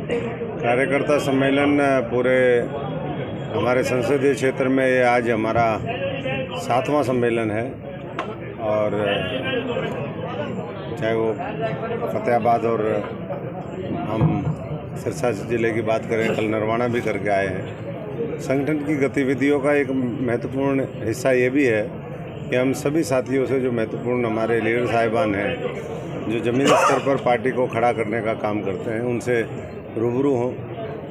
कार्यकर्ता सम्मेलन पूरे हमारे संसदीय क्षेत्र में ये आज हमारा 7वां सम्मेलन है और चाहे वो फतेहाबाद और हम सिरसा जिले की बात करें, कल नरवाना भी करके आए हैं। संगठन की गतिविधियों का एक महत्वपूर्ण हिस्सा ये भी है कि हम सभी साथियों से जो महत्वपूर्ण हमारे लीडर साहिबान हैं, जो ज़मीनी स्तर पर पार्टी को खड़ा करने का काम करते हैं, उनसे रूबरू हों,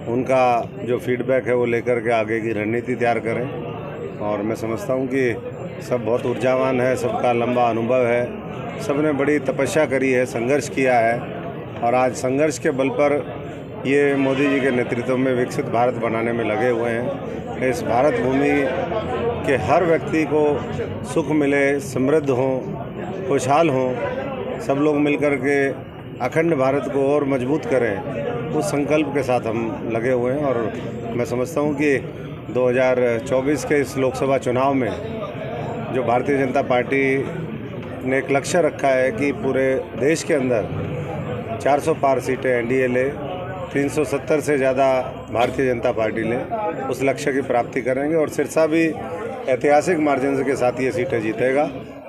उनका जो फीडबैक है वो लेकर के आगे की रणनीति तैयार करें। और मैं समझता हूँ कि सब बहुत ऊर्जावान है, सबका लंबा अनुभव है, सब ने बड़ी तपस्या करी है, संघर्ष किया है और आज संघर्ष के बल पर ये मोदी जी के नेतृत्व में विकसित भारत बनाने में लगे हुए हैं। इस भारत भूमि के हर व्यक्ति को सुख मिले, समृद्ध हों, खुशहाल हों, सब लोग मिलकर के अखंड भारत को और मजबूत करें, उस संकल्प के साथ हम लगे हुए हैं। और मैं समझता हूँ कि 2024 के इस लोकसभा चुनाव में जो भारतीय जनता पार्टी ने एक लक्ष्य रखा है कि पूरे देश के अंदर 400 पार सीटें एनडीए ले, 370 से ज़्यादा भारतीय जनता पार्टी ले, उस लक्ष्य की प्राप्ति करेंगे। और सिरसा भी ऐतिहासिक मार्जिन के साथ ये सीटें जीतेगा,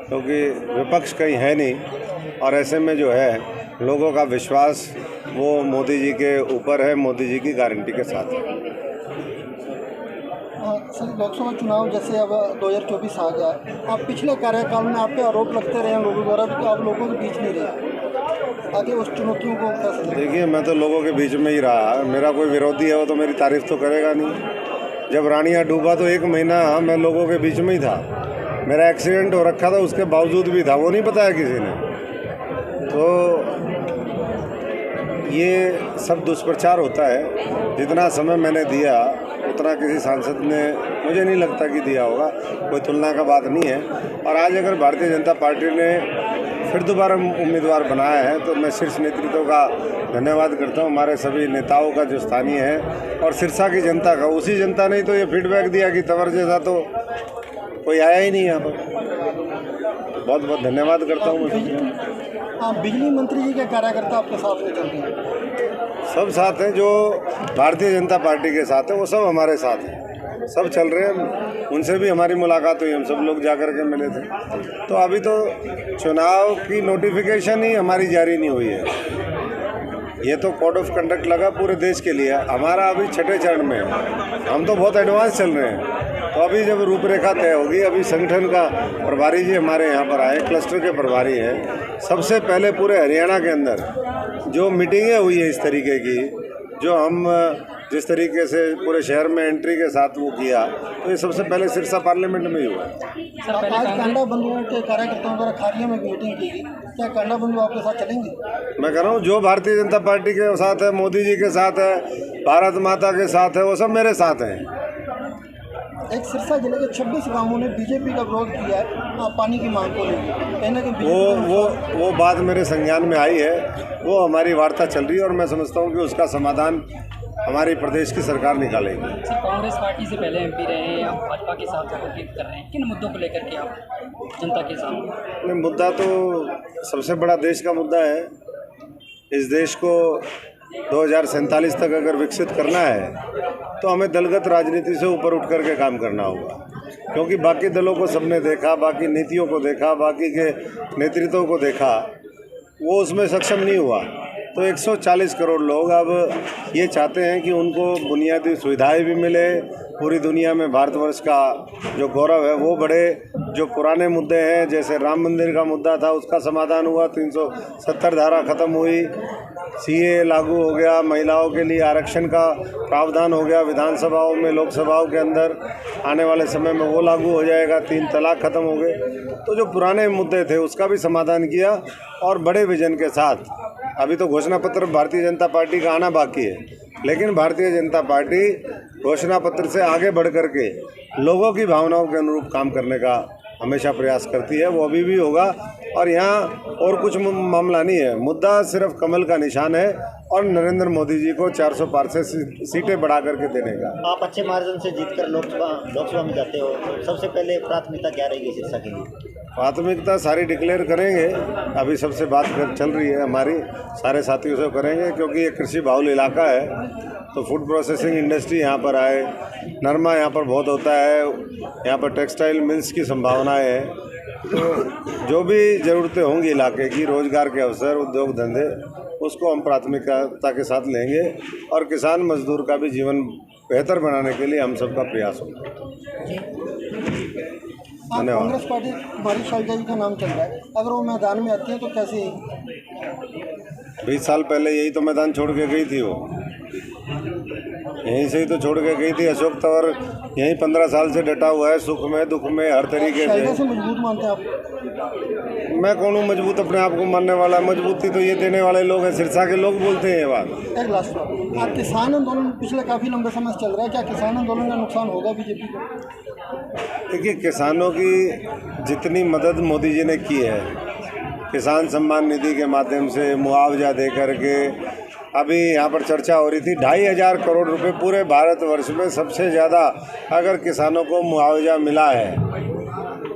क्योंकि विपक्ष कहीं है नहीं और ऐसे में जो है लोगों का विश्वास वो मोदी जी के ऊपर है, मोदी जी की गारंटी के साथ है। सर, लोकसभा चुनाव जैसे अब 2024 आ गया, आप पिछले कार्यकाल में आप पे आरोप लगते रहे हैं लोगों द्वारा कि आप लोगों के बीच नहीं रहे, आगे उस चुनौतियों को कैसे? देखिए, मैं तो लोगों के बीच में ही रहा। मेरा कोई विरोधी है वो तो मेरी तारीफ तो करेगा नहीं। जब रानिया डूबा तो 1 महीना मैं लोगों के बीच में ही था। मेरा एक्सीडेंट हो रखा था, उसके बावजूद भी था, वो नहीं बताया किसी ने। तो ये सब दुष्प्रचार होता है। जितना समय मैंने दिया उतना किसी सांसद ने मुझे नहीं लगता कि दिया होगा, कोई तुलना का बात नहीं है। और आज अगर भारतीय जनता पार्टी ने फिर दोबारा उम्मीदवार बनाया है तो मैं शीर्ष नेतृत्व का धन्यवाद करता हूँ, हमारे सभी नेताओं का जो स्थानीय है और सिरसा की जनता का। उसी जनता ने तो ये फीडबैक दिया कि तंवर जैसा तो कोई आया ही नहीं यहाँ पर। बहुत बहुत धन्यवाद करता हूँ मैं। हाँ, बिजली मंत्री जी के कार्यकर्ता आपके साथ में चलते हैं? सब साथ हैं, जो भारतीय जनता पार्टी के साथ हैं वो सब हमारे साथ हैं, सब चल रहे हैं। उनसे भी हमारी मुलाकात हुई, हम सब लोग जाकर के मिले थे। तो अभी तो चुनाव की नोटिफिकेशन ही हमारी जारी नहीं हुई है, ये तो कोड ऑफ कंडक्ट लगा पूरे देश के लिए। हमारा अभी 6ठे चरण में है, हम तो बहुत एडवांस चल रहे हैं। तो अभी जब रूपरेखा तय होगी, अभी संगठन का प्रभारी जी हमारे यहाँ पर आए, क्लस्टर के प्रभारी हैं। सबसे पहले पूरे हरियाणा के अंदर जो मीटिंगें हुई है इस तरीके की, जो हम जिस तरीके से पूरे शहर में एंट्री के साथ वो किया, तो ये सबसे पहले सिरसा पार्लियामेंट में ही हुआ है। आज कांडा बंधुओं के कार्यकर्ताओं द्वारा खारिया में मीटिंग की गई, क्या कांडा बंधु आपके साथ चलेंगे? मैं कह रहा हूँ, जो भारतीय जनता पार्टी के साथ है, मोदी जी के साथ है, भारत माता के साथ है, वो सब मेरे साथ हैं। एक सिरसा जिले के 26 गांवों ने बीजेपी का विरोध किया है पानी की मांग को लेकर, कहना कि वो बात मेरे संज्ञान में आई है, वो हमारी वार्ता चल रही है और मैं समझता हूँ कि उसका समाधान हमारी प्रदेश की सरकार निकालेगी। सर, कांग्रेस पार्टी से पहले एमपी रहे हैं, आप भाजपा के साथ सपोर्ट कर रहे हैं, किन मुद्दों को लेकर के आप जनता के सामने? मुद्दा तो सबसे बड़ा देश का मुद्दा है। इस देश को 2047 तक अगर विकसित करना है तो हमें दलगत राजनीति से ऊपर उठ करके काम करना होगा, क्योंकि बाकी दलों को सबने देखा, बाकी नीतियों को देखा, बाकी के नेतृत्व को देखा, वो उसमें सक्षम नहीं हुआ। तो 140 करोड़ लोग अब ये चाहते हैं कि उनको बुनियादी सुविधाएं भी मिले, पूरी दुनिया में भारतवर्ष का जो गौरव है वो बढ़े। जो पुराने मुद्दे हैं, जैसे राम मंदिर का मुद्दा था, उसका समाधान हुआ, 370 धारा खत्म हुई, सीए लागू हो गया, महिलाओं के लिए आरक्षण का प्रावधान हो गया विधानसभाओं में, लोकसभाओं के अंदर आने वाले समय में वो लागू हो जाएगा, 3 तलाक खत्म हो गए। तो जो पुराने मुद्दे थे उसका भी समाधान किया और बड़े विजन के साथ। अभी तो घोषणा पत्र भारतीय जनता पार्टी का आना बाकी है, लेकिन भारतीय जनता पार्टी घोषणा पत्र से आगे बढ़ कर के लोगों की भावनाओं के अनुरूप काम करने का हमेशा प्रयास करती है, वो अभी भी होगा। और यहाँ और कुछ मामला नहीं है, मुद्दा सिर्फ कमल का निशान है और नरेंद्र मोदी जी को 400 पार से सीटें बढ़ा करके देने का। आप अच्छे मार्जिन से जीतकर लोकसभा में जाते हो, सबसे पहले प्राथमिकता क्या रहेगी सिरसा के लिए? प्राथमिकता सारी डिक्लेयर करेंगे। अभी सबसे बात चल रही है हमारी, सारे साथियों से करेंगे, क्योंकि ये कृषि बाहुल इलाका है। तो फूड प्रोसेसिंग इंडस्ट्री यहाँ पर आए, नरमा यहाँ पर बहुत होता है, यहाँ पर टेक्सटाइल मिल्स की संभावनाएं हैं। तो जो भी ज़रूरतें होंगी इलाके की, रोज़गार के अवसर, उद्योग धंधे, उसको हम प्राथमिकता के साथ लेंगे और किसान मजदूर का भी जीवन बेहतर बनाने के लिए हम सबका प्रयास होगा। आप कांग्रेस पार्टी हमारी शैलजा जी का नाम चल रहा है, अगर वो मैदान में आती है तो कैसे? 20 साल पहले यही तो मैदान छोड़ के गई थी, वो यहीं से ही तो छोड़ के गई थी। अशोक तंवर यहीं 15 साल से डटा हुआ है, सुख में दुख में हर तरीके शैलजा से। से मजबूत मानते हैं आप? मैं कौन हूँ मजबूत अपने आप को मानने वाला? मजबूती तो ये देने वाले लोग हैं, सिरसा के लोग बोलते हैं ये बात। एक लास्ट बात, आप किसान आंदोलन पिछले काफ़ी लंबे समय से चल रहा है, क्या किसान आंदोलन का नुकसान होगा बीजेपी को? देखिए, किसानों की जितनी मदद मोदी जी ने की है, किसान सम्मान निधि के माध्यम से मुआवजा दे करके, अभी यहाँ पर चर्चा हो रही थी 2,500 करोड़ रुपए पूरे भारतवर्ष में सबसे ज़्यादा अगर किसानों को मुआवजा मिला है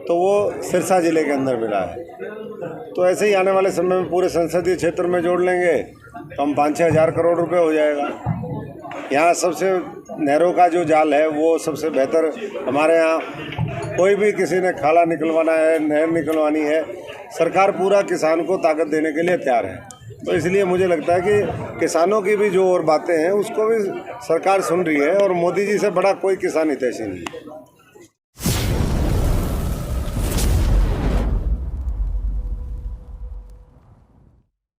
तो वो सिरसा जिले के अंदर मिला है। तो ऐसे ही आने वाले समय में पूरे संसदीय क्षेत्र में जोड़ लेंगे तो हम 5-6 हज़ार करोड़ रुपए हो जाएगा। यहाँ सबसे नहरों का जो जाल है वो सबसे बेहतर हमारे यहाँ, कोई भी किसी ने खाला निकलवाना है, नहर निकलवानी है, सरकार पूरा किसान को ताकत देने के लिए तैयार है। तो इसलिए मुझे लगता है कि किसानों की भी जो और बातें हैं उसको भी सरकार सुन रही है और मोदी जी से बड़ा कोई किसान हितैषी नहीं है।